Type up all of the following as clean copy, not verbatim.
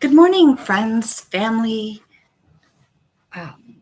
Good morning, friends, family, um,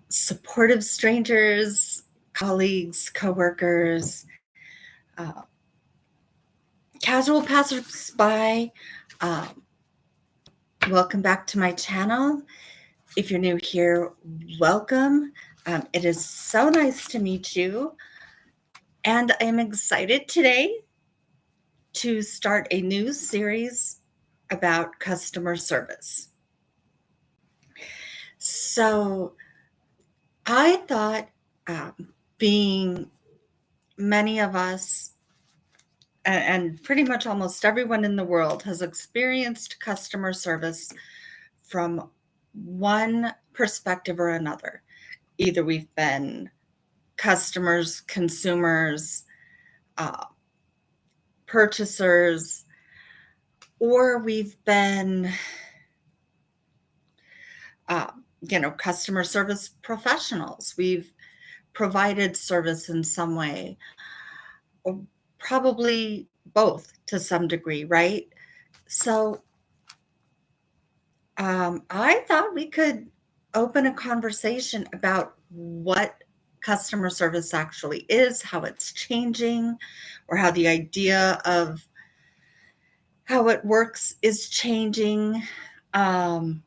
supportive strangers, colleagues, coworkers, uh, casual passersby. Um, Welcome back to my channel. If you're new here, welcome. It is so nice to meet you. And I am excited today to start a new series about customer service. So I thought, being many of us and pretty much almost everyone in the world has experienced customer service from one perspective or another. Either we've been customers, consumers, uh, purchasers, or we've been, uh, customer service professionals. We've provided service in some way, or probably both to some degree, right? So I thought we could open a conversation about what customer service actually is, how it's changing, or how the idea of how it works is changing. Um,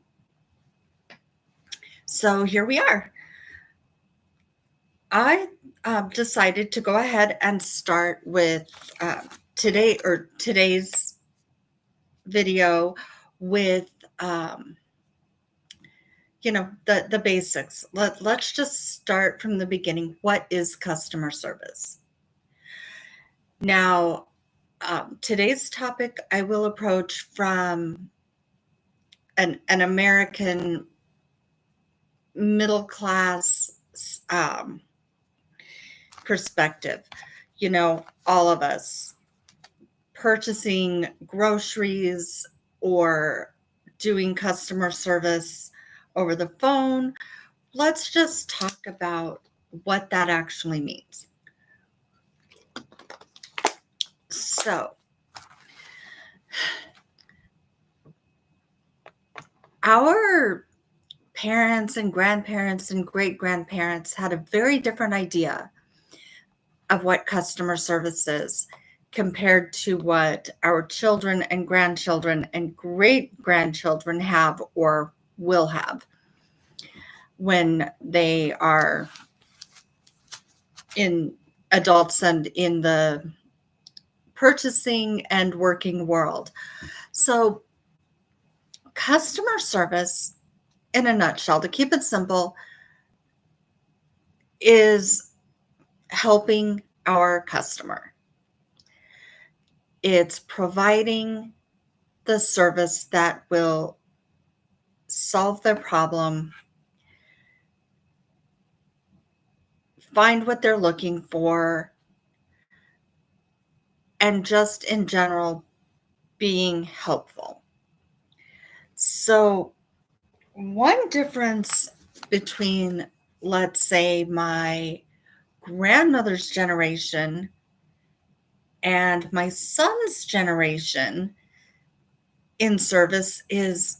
so here we are. I decided to go ahead and start with today's video with the basics. Let's just start from the beginning. What is customer service? Now, today's topic I will approach from an American middle class perspective. All of us purchasing groceries or doing customer service over the phone. Let's just talk about what that actually means. So, our parents and grandparents and great-grandparents had a very different idea of what customer service is compared to what our children and grandchildren and great-grandchildren have or will have when they are in adults and in the purchasing and working world. So customer service, in a nutshell, to keep it simple, is helping our customer. It's providing the service that will solve their problem, find what they're looking for, and just in general, being helpful. So, one difference between, let's say, my grandmother's generation and my son's generation in service is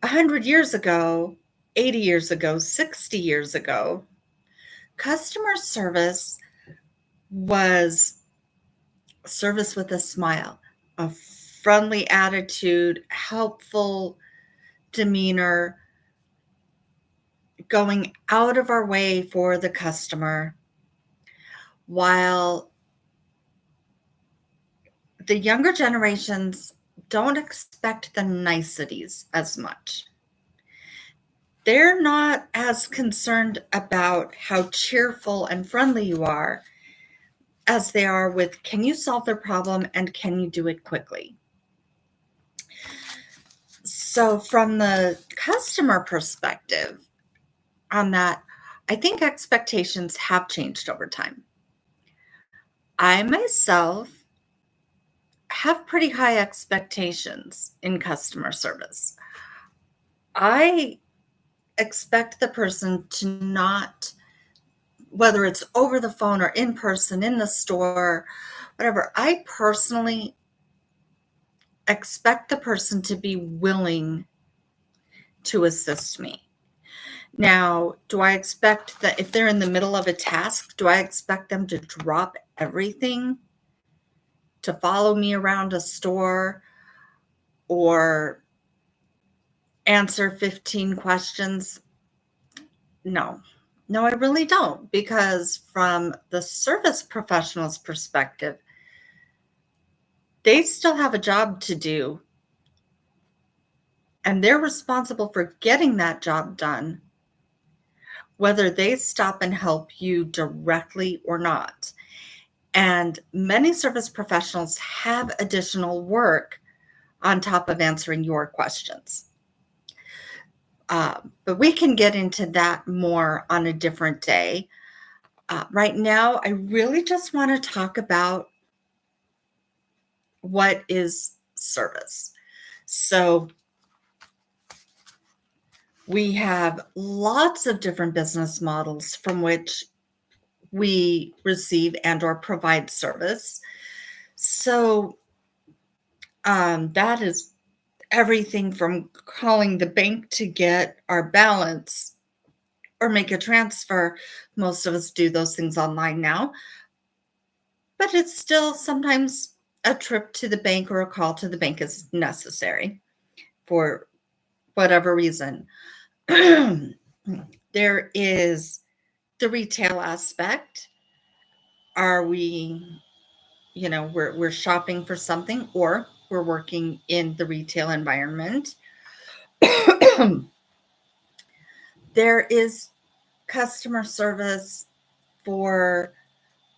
100 years ago, 80 years ago, 60 years ago, customer service was service with a smile, a friendly attitude, helpful demeanor, going out of our way for the customer, while the younger generations don't expect the niceties as much. They're not as concerned about how cheerful and friendly you are as they are with, can you solve their problem and can you do it quickly? So from the customer perspective on that, I think expectations have changed over time. I myself have pretty high expectations in customer service. I expect the person to not, whether it's over the phone or in person, in the store, whatever, I personally expect the person to be willing to assist me. Now, do I expect that if they're in the middle of a task, do I expect them to drop everything to follow me around a store or answer 15 questions? No. No, I really don't, because from the service professional's perspective, they still have a job to do and they're responsible for getting that job done, whether they stop and help you directly or not. And many service professionals have additional work on top of answering your questions. But we can get into that more on a different day. Right now, I really just want to talk about what is service. So we have lots of different business models from which we receive and or provide service. So that is everything from calling the bank to get our balance or make a transfer. Most of us do those things online now, but it's still sometimes a trip to the bank or a call to the bank is necessary for whatever reason. There is the retail aspect. Are we, we're shopping for something or we're working in the retail environment. There is customer service for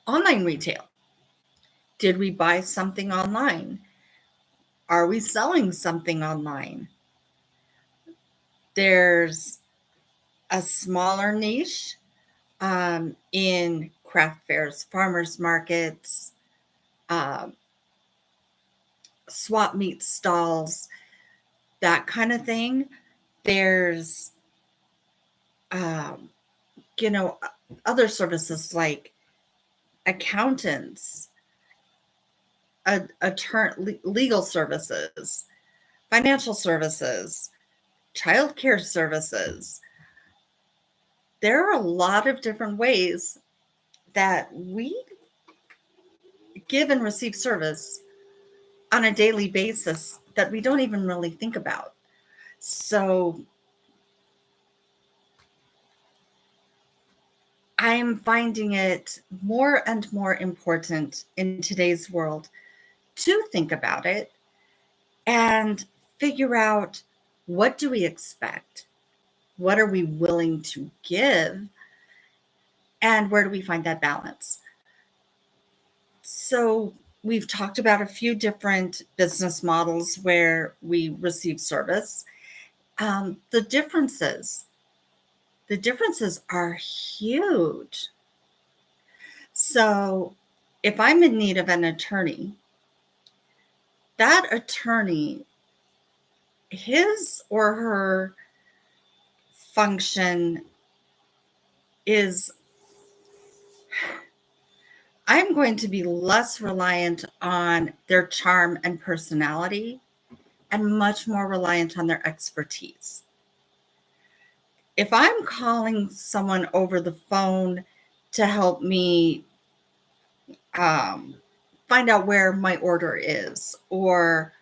online retail. Did we buy something online? Are we selling something online? There's a smaller niche in craft fairs, farmers markets, swap meet stalls, that kind of thing. There's, you know, other services like accountants, legal services, financial services, childcare services. There are a lot of different ways that we give and receive service on a daily basis that we don't even really think about. So I'm finding it more and more important in today's world to think about it and figure out, what do we expect? What are we willing to give? And where do we find that balance? So we've talked about a few different business models where we receive service. The differences are huge. So if I'm in need of an attorney, that attorney, his or her function is, I'm going to be less reliant on their charm and personality and much more reliant on their expertise. If I'm calling someone over the phone to help me find out where my order is or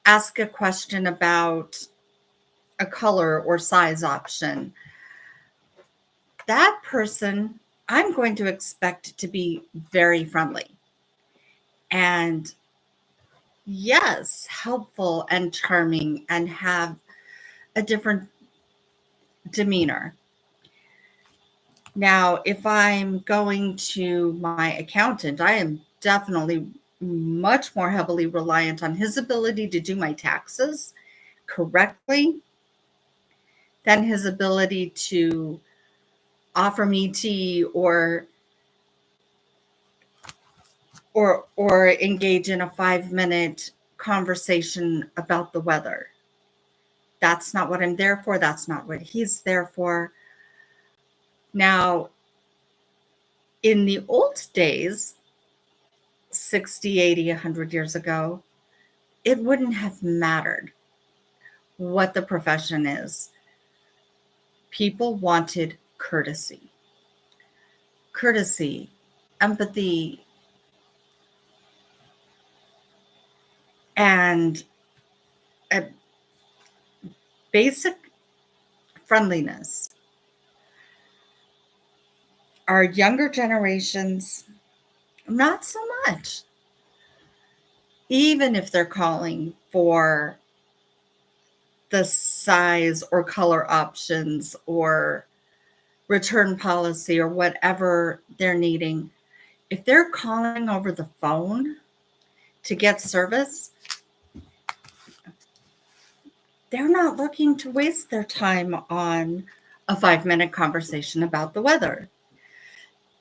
ask a question about a color or size option, that person, I'm going to expect to be very friendly and, yes, helpful and charming and have a different demeanor. Now, if I'm going to my accountant, I am definitely much more heavily reliant on his ability to do my taxes correctly than his ability to offer me tea or engage in a 5-minute conversation about the weather. That's not what I'm there for. That's not what he's there for. Now, in the old days, 60, 80, 100 years ago, it wouldn't have mattered what the profession is. People wanted courtesy, empathy, and a basic friendliness. Our younger generations, not so much. Even if they're calling for the size or color options or return policy or whatever they're needing, if they're calling over the phone to get service, they're not looking to waste their time on a 5-minute conversation about the weather.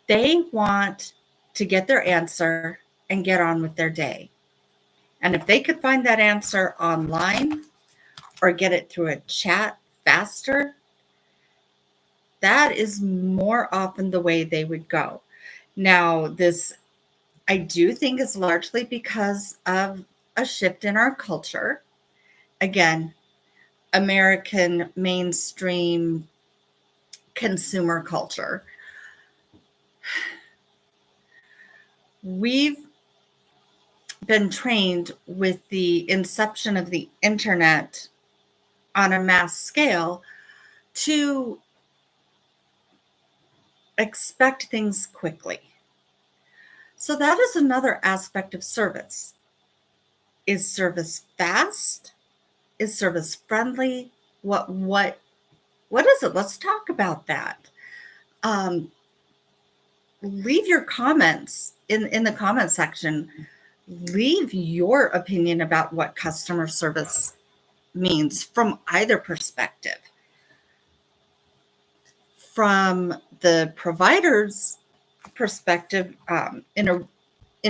They want to get their answer and get on with their day. And if they could find that answer online or get it through a chat faster, that is more often the way they would go. Now, this I do think is largely because of a shift in our culture. Again, American mainstream consumer culture. We've been trained with the inception of the internet on a mass scale to expect things quickly. So that is another aspect of service. Is service fast? Is service friendly? What is it? Let's talk about that. Leave your comments in the comment section. Leave your opinion about what customer service means from either perspective. From the provider's perspective, in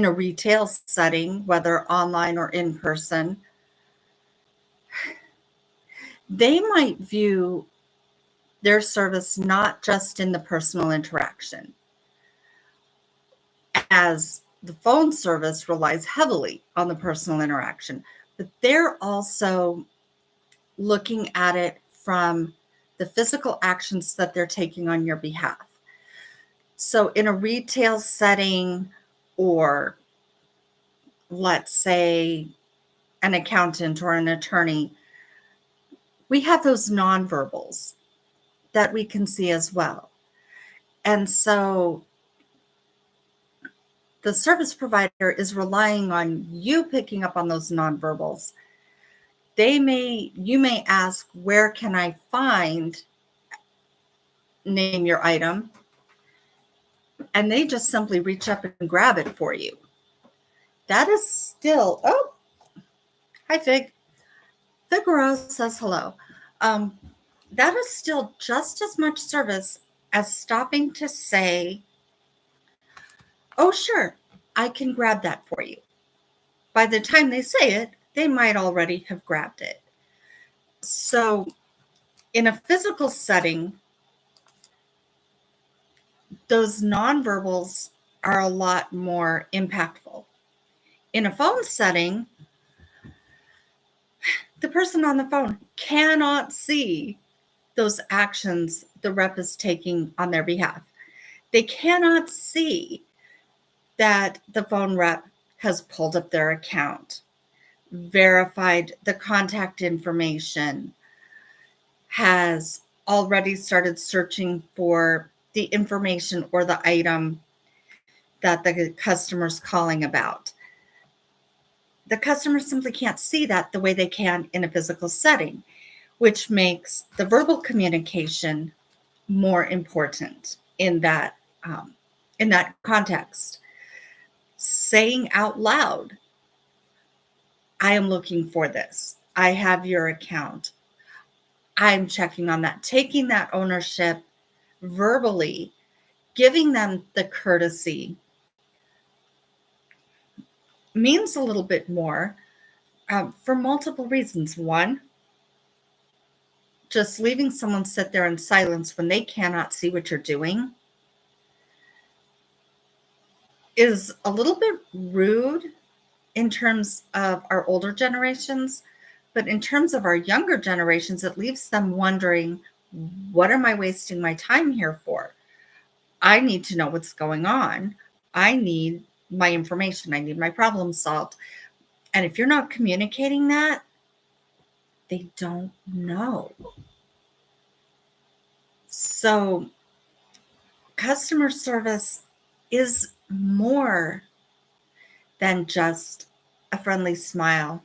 a retail setting, whether online or in person, they might view their service not just in the personal interaction, as the phone service relies heavily on the personal interaction, but they're also looking at it from the physical actions that they're taking on your behalf. So in a retail setting, or let's say an accountant or an attorney, we have those nonverbals that we can see as well. And so the service provider is relying on you picking up on those nonverbals. You may ask, where can I find, name your item, and they just simply reach up and grab it for you. That is still, oh, hi Fig. Figaro says hello. That is still just as much service as stopping to say, oh, sure, I can grab that for you. By the time they say it, they might already have grabbed it. So in a physical setting, those nonverbals are a lot more impactful. In a phone setting, the person on the phone cannot see those actions the rep is taking on their behalf. They cannot see that the phone rep has pulled up their account, verified the contact information, has already started searching for the information or the item that the customer's calling about. The customer simply can't see that the way they can in a physical setting, which makes the verbal communication more important in that context. Saying out loud, I am looking for this. I have your account. I'm checking on that. Taking that ownership verbally, giving them the courtesy means a little bit more for multiple reasons. One, just leaving someone sit there in silence when they cannot see what you're doing is a little bit rude in terms of our older generations, but in terms of our younger generations, it leaves them wondering, what am I wasting my time here for? I need to know what's going on. I need my information. I need my problem solved. And if you're not communicating that, they don't know. So customer service is more than just a friendly smile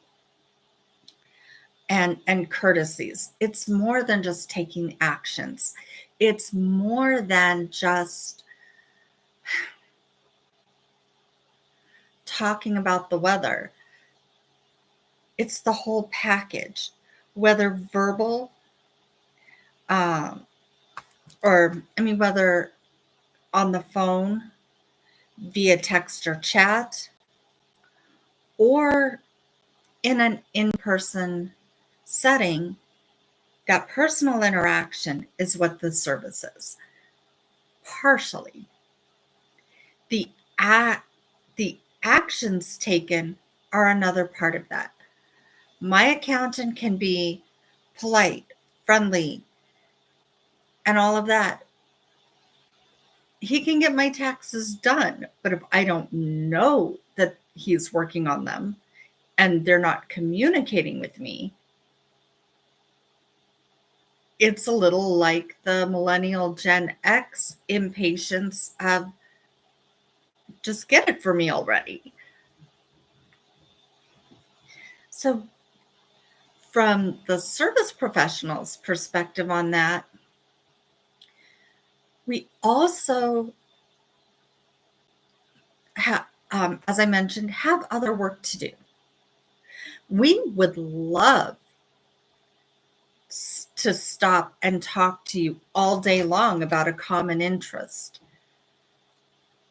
and courtesies. It's more than just taking actions. It's more than just talking about the weather. It's the whole package, whether verbal, um, whether on the phone, via text or chat, or in an in-person setting. That personal interaction is what the service is. Partially. The the actions taken are another part of that. My accountant can be polite, friendly, and all of that. He can get my taxes done, but if I don't know that he's working on them and they're not communicating with me, it's a little like the millennial Gen X impatience of, just get it for me already. So from the service professional's perspective on that, we also have, as I mentioned, have other work to do. We would love to stop and talk to you all day long about a common interest,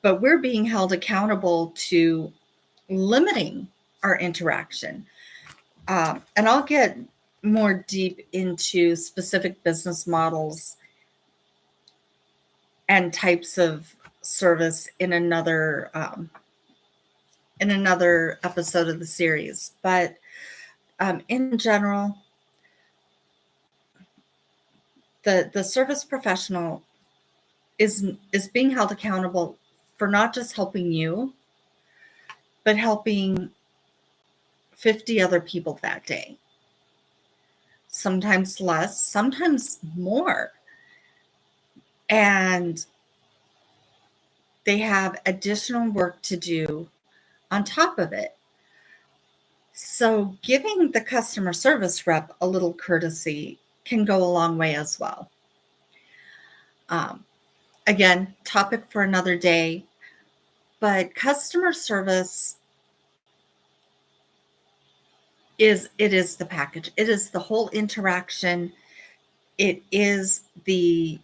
but we're being held accountable to limiting our interaction. And I'll get more deep into specific business models and types of service in another episode of the series. But in general, the service professional is being held accountable for not just helping you, but helping 50 other people that day. Sometimes less, sometimes more. And they have additional work to do on top of it. So giving the customer service rep a little courtesy can go a long way as well. Again, topic for another day, but customer service is the package. It is the whole interaction. It is the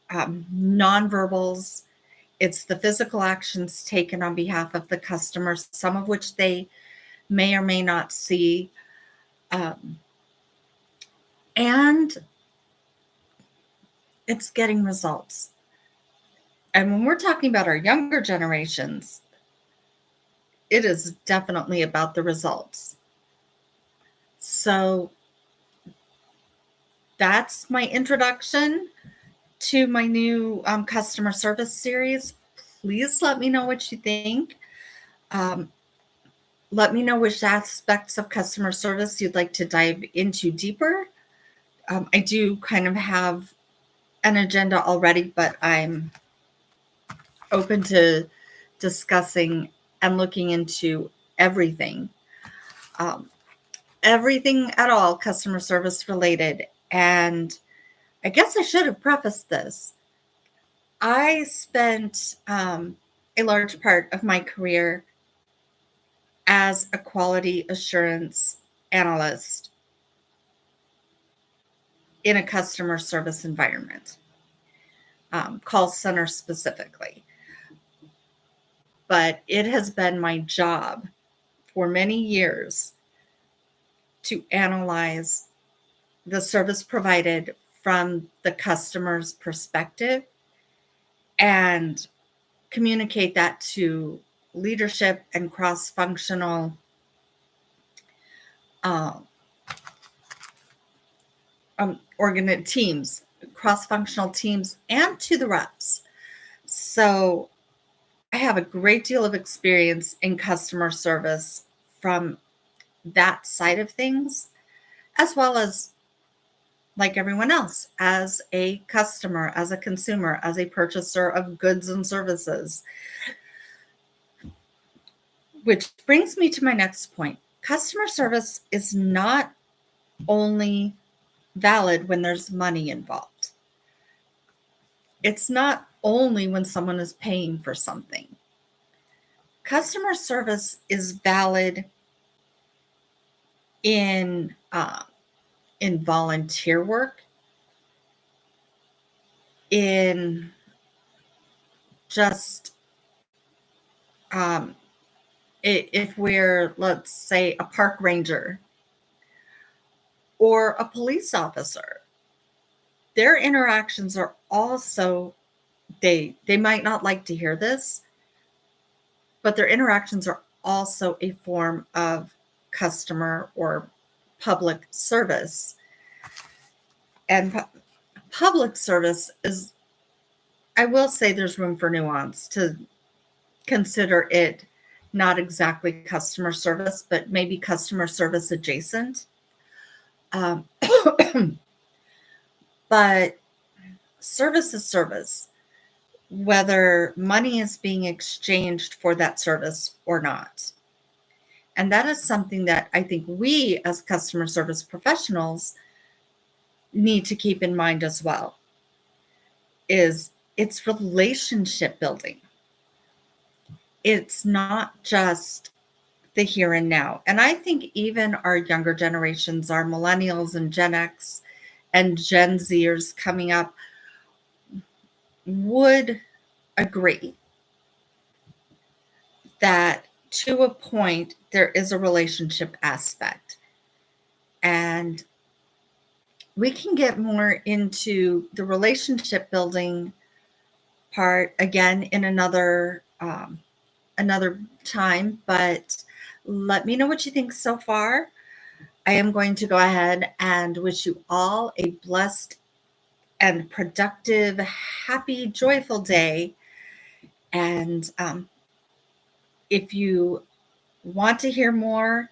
nonverbals. It's the physical actions taken on behalf of the customers, some of which they may or may not see. And it's getting results. And when we're talking about our younger generations, it is definitely about the results. So that's my introduction to my new customer service series. Please let me know what you think. Let me know which aspects of customer service you'd like to dive into deeper. I do kind of have an agenda already, but I'm open to discussing and looking into everything. Everything at all customer service related. And I guess I should have prefaced this. I spent a large part of my career as a quality assurance analyst in a customer service environment, call center specifically. But it has been my job for many years to analyze the service provided from the customer's perspective and communicate that to leadership and cross-functional teams, cross-functional teams, and to the reps. So I have a great deal of experience in customer service from that side of things, as well as, like everyone else, as a customer, as a consumer, as a purchaser of goods and services. Which brings me to my next point. Customer service is not only valid when there's money involved. It's not only when someone is paying for something. Customer service is valid in volunteer work, in just if we're, let's say, a park ranger or a police officer, their interactions are also, they might not like to hear this, but their interactions are also a form of customer or public service. And public service is, I will say there's room for nuance to consider it not exactly customer service, but maybe customer service adjacent. But service is service, whether money is being exchanged for that service or not. And that is something that I think we as customer service professionals need to keep in mind as well, is it's relationship building. It's not just the here and now. And I think even our younger generations, our millennials and Gen X and Gen Zers coming up, would agree that to a point, there is a relationship aspect. And we can get more into the relationship building part again in another time, but let me know what you think so far. I am going to go ahead and wish you all a blessed and productive, happy, joyful day. And if you want to hear more,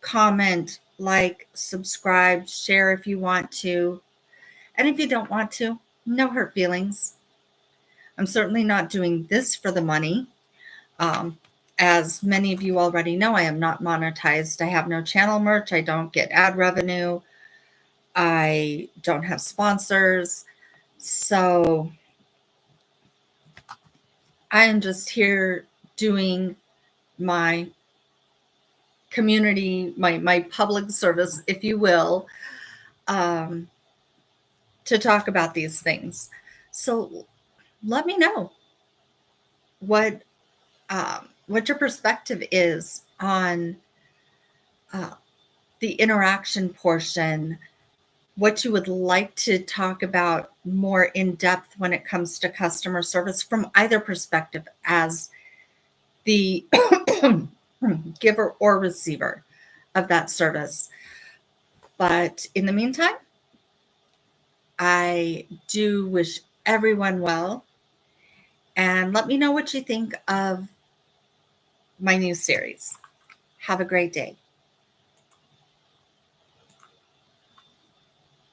comment, like, subscribe, share if you want to. And if you don't want to, no hurt feelings. I'm certainly not doing this for the money. As many of you already know, I am not monetized. I have no channel merch. I don't get ad revenue. I don't have sponsors. So I am just here doing my community, my public service, if you will, to talk about these things. So let me know what your perspective is on the interaction portion, what you would like to talk about more in depth when it comes to customer service from either perspective, as the giver or receiver of that service. But in the meantime, I do wish everyone well, and let me know what you think of my new series. Have a great day.